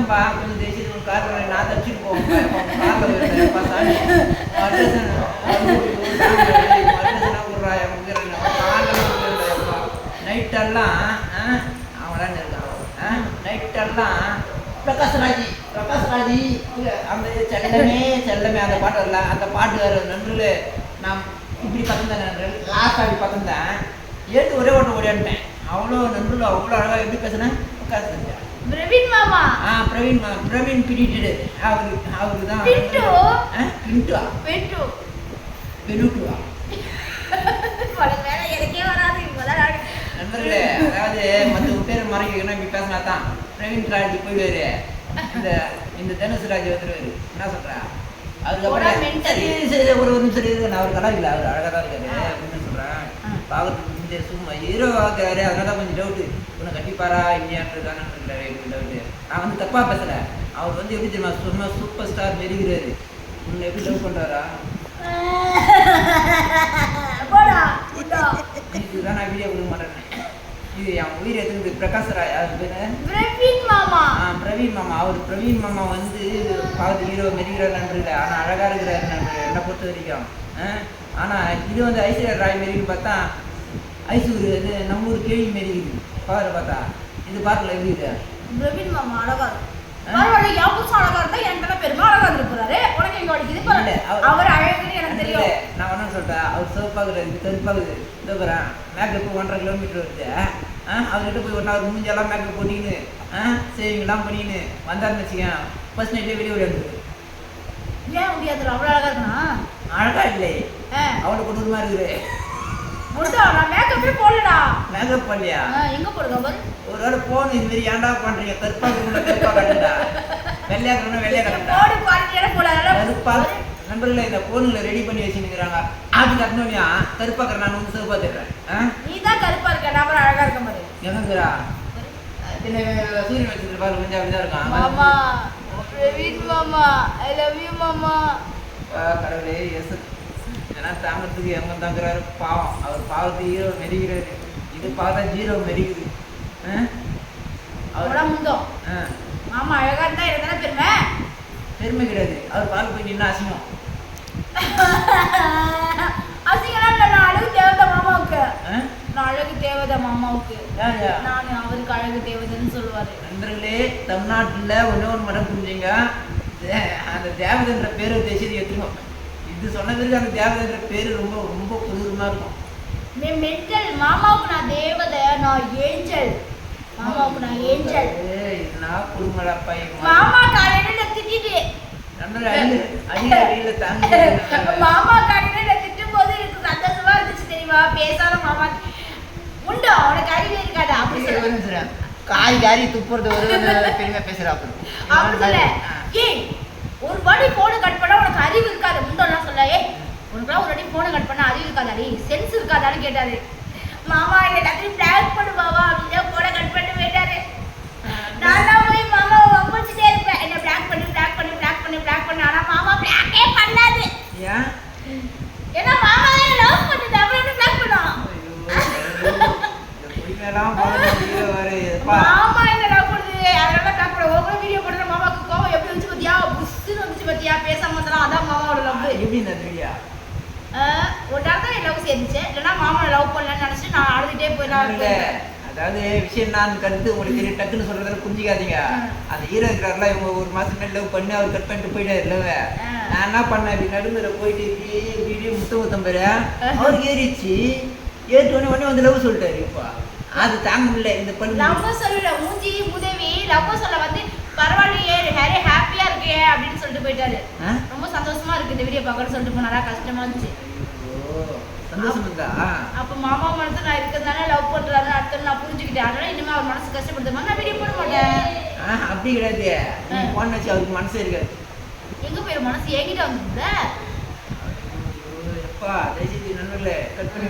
தான்ப்பா கொஞ்சம் தேய்ச்சி ஒரு கார் நான் தச்சுட்டு போவேன் காரில் போயிருந்தேன்ப்பா சாமி அட்ரஸ் நைட்டெல்லாம் அவங்களாம் இருக்கான் நைட்டெல்லாம் பிரகாஷ்ராஜி அந்த செல்லமே அந்த பாட்டு வரல அந்த பாட்டு வேறு நன்றில் நான் இப்படி பார்த்துருந்தேன் நன்று லாஸ்ட் அப்படி பார்த்துருந்தேன் ஏற்று ஒரே ஓட்டம் ஓடியாட்டேன் அவ்வளோ நன்றில் அவ்வளோ அழகாக எப்படி பேசுனேன் பிரகாஷ் பிரவீன் மாமா பிரவீன் பிடிட்டு அவருக்கு தான் பின்ட்டுவா பெனுட்டுவா எனக்கே வராது நண்பர்களே அதாவது மற்ற பேர் மறைக்கணும் இப்படி பேசினா தான் பிரவீன் ராஜ் போயிடுவாரு இந்த தனுசு ராஜ் வந்துருவாரு என்ன சொல்றா அதுக்கப்புறம் சரி ஒரு நிமிஷம் இருக்கு நான் அவர் கலாய்க்கல அவர் அழகாக தான் இருக்காரு அப்படின்னு சொல்றேன் பார்க்கறதுக்கு இந்த சும்மா ஹீரோ ஆகிறாரு அதனால தான் கொஞ்சம் டவுட்டு உன்னை கட்டிப்பாரா இல்லையான்றான்னு டவுட்டு நான் வந்து தப்பா பேசல அவர் வந்து எப்படி தெரியுமா சும்மா சூப்பர் ஸ்டார் மெருகிறாரு உன்னை எப்படி லவ் பண்றாரா இதுதான் நான் வீடியோ கொடுக்க மாட்டேன் இது என் உயிர் எதுக்கு பிரகாஷ் ராஜ் பிரவீன் மாமா அவர் பிரவீன் மாமா வந்து பார்த்து ஹீரோ மெரிகிறார் நன்று இல்லை ஆனால் அழகாக இருக்கிறாரு நன்று என்னை பொறுத்த வரைக்கும் ஆனால் இது வந்து ஐஸ்வர்யா ராய் மெரின்னு பார்த்தா ஐஸ்வர்யா இது நம்ம ஊர் கேள்வி மெரிக்குது பாரு பார்த்தா இது பார்க்கல எப்படி இது பிரவீன் மாமா அழகா அவர் அழகுன்னு எனக்கு தெரியும் நான் என்ன சொல்றேன் அவர் சிவப்பாக்குறது கருப்பாக்குது இதோக்கிறேன் மேக்கப் 1.5 கிலோமீட்டர் வருது அவர்கிட்ட போய் 1 ஹவர் மூஞ்செல்லாம் மேக்கப் பண்ணிக்கின்னு சேவிங்லாம் பண்ணிக்கின்னு வந்தாருன்னு வச்சுக்கேன் ஃபர்ஸ்ட் நைட்லேயே வெளியே விளையாடுது ஏன் முடியாது அவ்வளோ அழகா இருக்கா அழகா இல்லை அவ்வளோ கொடூரமா இருக்குது நான் மேக்கப்பே போடலடா மேக்கப் பண்ணலையா எங்க போடுங்க ஒரு வேளை போன் இது மாதிரி ஏன்டா பண்றீங்க கருப்பா கட்டுடா வெள்ளையா கட்டுடா போடு குவாலிட்டியான போடல கருப்பா நண்பர்களே இந்த போன்ல ரெடி பண்ணி வச்சுக்கிறாங்க ஆடி கட்டணும்யா கருப்பா கற நான் வந்து சிவப்பா தர்றேன் நீ தான் கருப்பா இருக்க நான் அப்புறம் அழகா இருக்க மாதிரி எங்கங்கறா பின்ன சூரியன் வச்சிட்டு பாரு கொஞ்சம் அப்படிதான் இருக்கான் மாமா பிரவீன் மாமா ஐ லவ் யூ மாமா கடவுளே எஸ் ஏன்னா தாமத்துக்கு எங்க தங்குறாரு பாவம் அவர் பாவத்துக்கு ஹீரோ மெரிகிறாரு இது பார்த்தா ஜீரோ மெரிக்குது அவரோட முந்தம் மாமா அழகா இருந்தா எனக்கு பெருமை கிடையாது அவர் பால் போய் நின்று அசிங்கம் அசிங்கம்னா நான் அழகு தேவதை மாமாவுக்கு நான் அழகு தேவதை மாமாவுக்கு நான் அவருக்கு அழகு தேவதைன்னு சொல்லுவாரு நண்பர்களே தமிழ்நாட்டுல ஒன்று மடம் புரிஞ்சுங்க அந்த தேவதைன்ற பேரை தேசியத்தை எடுத்துக்கணும் இது சொன்னதுக்கு அந்த தேவதைன்ற பேரு ரொம்ப ரொம்ப கொடூரமா இருக்கும் மென்டல் மாமாவுக்கு நான் தேவதை நான் ஏஞ்சல் மாமாவுக்கு நான் ஏஞ்சல் நான் குடும்படா பையன் மாமா காலையில திட்டிட்டு மாமா காலையில திட்டும் போது எனக்கு சந்தோஷமா இருந்துச்சு தெரியுமா பேசாத மாமா உண்டோ உனக்கு அறிவே இருக்காதா அப்படி சொல்லுவேன் காரி துப்புறது ஒரு பெருமை பேசுறா அப்படி சொல்ல ஏய் ஒரு வாட்டி போனை கட் பண்ணா உனக்கு அறிவு இருக்காது முண்டோலாம் சொல்ல ஏய் உனக்குலாம் ஒரு வாட்டி போனை கட் பண்ணா அறிவு இருக்காதாடி சென்ஸ் இருக்காதான்னு கேட்டாரு மாமா என்ன எல்லாத்தையும் பிளாக் பண்ணு மாமா அப்படின்னு போனை கட் பண்ணிட்டு போயிட்டாரு நான் தான் போய் மாமாவை வம்பிச்சுட்டே இருப்பேன் என்ன பிளாக் பண்ணி ஆனா மாமா பிளாக்கே பண்ணாது ஏன்னா மாமா என்ன லவ் பண்ணுது அப்புறம் என்ன பிளாக் பண்ணும் மாமா என்ன லவ் பண்ணுது அதனால பிளாக் பண்ண ஒவ்வொரு வீடியோ போடுற மாமாவுக்கு கோவம் எப்படி வந்துச்சு பத்தியா புஷ்ஷுன்னு வந்துச்சு பத்தியா பேசாம இருந்தாலும் அதான் மாமாவோட லவ் எப்படி இந்த வீடியோ ஒரு நேரத்தில் லவ் சேர்ந்துச்சு இல்லைன்னா மாமாவை லவ் பண்ணலன்னு நினச்சி நான் அழுதுகிட்டே போயிடலாம் அதாவது விஷயம் நான் கருத்து உங்களுக்கு தெரியும் டக்குன்னு சொல்றதால புரிஞ்சிக்காதீங்க அந்த ஹீரோ இருக்கிறாருல இவங்க ஒரு மாசம் மேல லவ் பண்ணி அவர் கட் பண்ணிட்டு போயிட்டாரு இல்லவ நான் என்ன பண்ணேன் இப்படி நடுமுறை போயிட்டு இப்படி முத்தம் பேரு அவருக்கு ஏறிச்சு உடனே வந்து லவ் சொல்லிட்டாரு இப்போ அது தாங்க முடியல இந்த பண்ணு லவ் சொல்லல மூஞ்சி முதவி லவ் சொல்ல வந்து பரவாயில்லையே ஹேரி ஹாப்பியா இருக்கே அப்படின்னு சொல்லிட்டு போயிட்டாரு ரொம்ப சந்தோஷமா இருக்கு இந்த வீடியோ பார்க்கணும்னு சொல்லிட்டு போனாரா கஷ்டமா இருந்துச்சு சந்தோஷம் இருந்தா அப்ப மாமா மனசு நான் இருக்கிறதுனால லவ் பண்றாரு அடுத்து நான் புரிஞ்சுக்கிட்டேன் அதனால இனிமே அவர் மனசு கஷ்டப்படுத்துமா நான் வீடியோ போட மாட்டேன் அப்படி கிடையாது போன் வச்சு அவருக்கு மனசே இருக்காது எங்க போய் மனசு ஏங்கிட்ட வந்துருந்த எப்பா தயவுசெய்து நண்பர்களே கட் பண்ணி